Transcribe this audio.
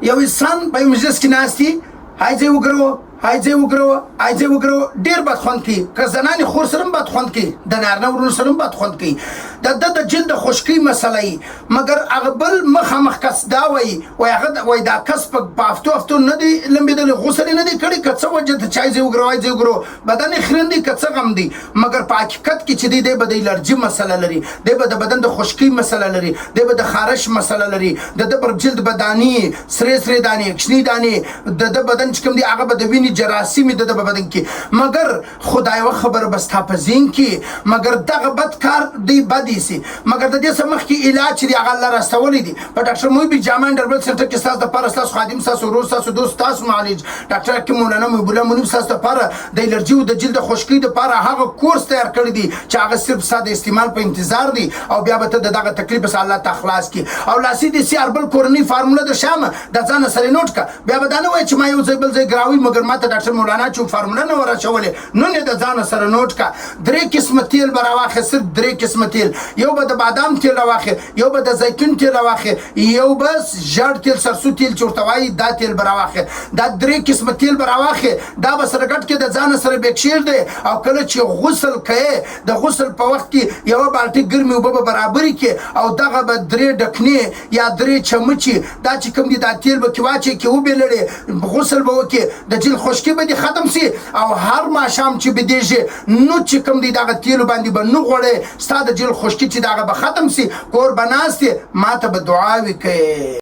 یو انسان په مجلس کې ناست دی، هایځه وګرو هایځه وګرو ډېر بد خوند کوي، که زنانې خور سره هم بد خوند کوي، د نارینه ورونو سره هم بد خوند کوي. د جلد خوشکۍ مسله یي، مګر هغه بل مخامخ کس دا وایي وایي دا کس په هفتو نه دی لمبېدلی، غسل یې نه دی کړی، که څه وجه ته چې هایځه وګرو هایځه وګرو بدن یې خرن دی که څه غم دی، مګر په حقیقت کې چې دی به د الرجي مسله لري، دی به د بدن د خشکۍ مسله لري، دی به د خارش مسله لري، د پر جلد به دانې سرې دانې کوچنۍ دانې د بدن چې کوم دی هغه به د وینې جراثیم د بدن کې. مګر خدای یوه خبره به ستا په ذهن کې، مګر دغه بد کار دی بد ایسي، مګر د دې څه مخکې علاج چې دی هغه الله راسولی دی. په ډاکټر محب جامع ډربل سنټر کې ستاسو دپاره ستاسو خادم ستاسو ورور ستاسو دوست ستاسو معالج ډاکټر حکیم مولانا محب الله منیب ستاسو دپاره د الرجي او د جلد خشکۍ دپاره هغه کورس تیار کړی دی چې هغه صرف ستا د استعمال په انتظار دی، او بیا به ته د دغه تکلیف څخه الله ته خلاص کړي. او لاسي د سی اربل کورنۍ فارموله د شامه د ځانه سره نوټ کړه، بیا به دا نه وایي چې ما یو ځای بل ځای ګراوي، مګر ما ته ډاکټر مولانا چې فارموله نه ور اچولې، نو نه د ځانه سره نوټ کړه. 3 قسمه تیل به راواخې، صرف 3 قسمه تیل، یو به د بادام تیل راواخې، یو به د زیتون تیل راواخې، یو به ژړ تیل سرسو تیل چې ورته وایي دا تیل به راواخې. دا 3 قسمه تیل به راواخې، دا به سره ګډ کې د ځانه سره به کښېږدې، او کله چې غسل کوې د غسل په وخت کې یوه بالټۍ ګرمې اوبه به برابرې کړې، او دغه به 3 ډکنې یا 3 چمچې دا چې کوم دي دا تیل به کې واچې کې وبېلړې، غسل به وکړې، د جلد خشکۍ به دې ختم سي، او هر ماښام چې بېدېږې نو چې کوم دی دغه تیلو باندې به نه غوړې، ستا د جلد خشکۍ چې دغه به ختم سي، کور به ناست یې ما ته به دعاوې کوې.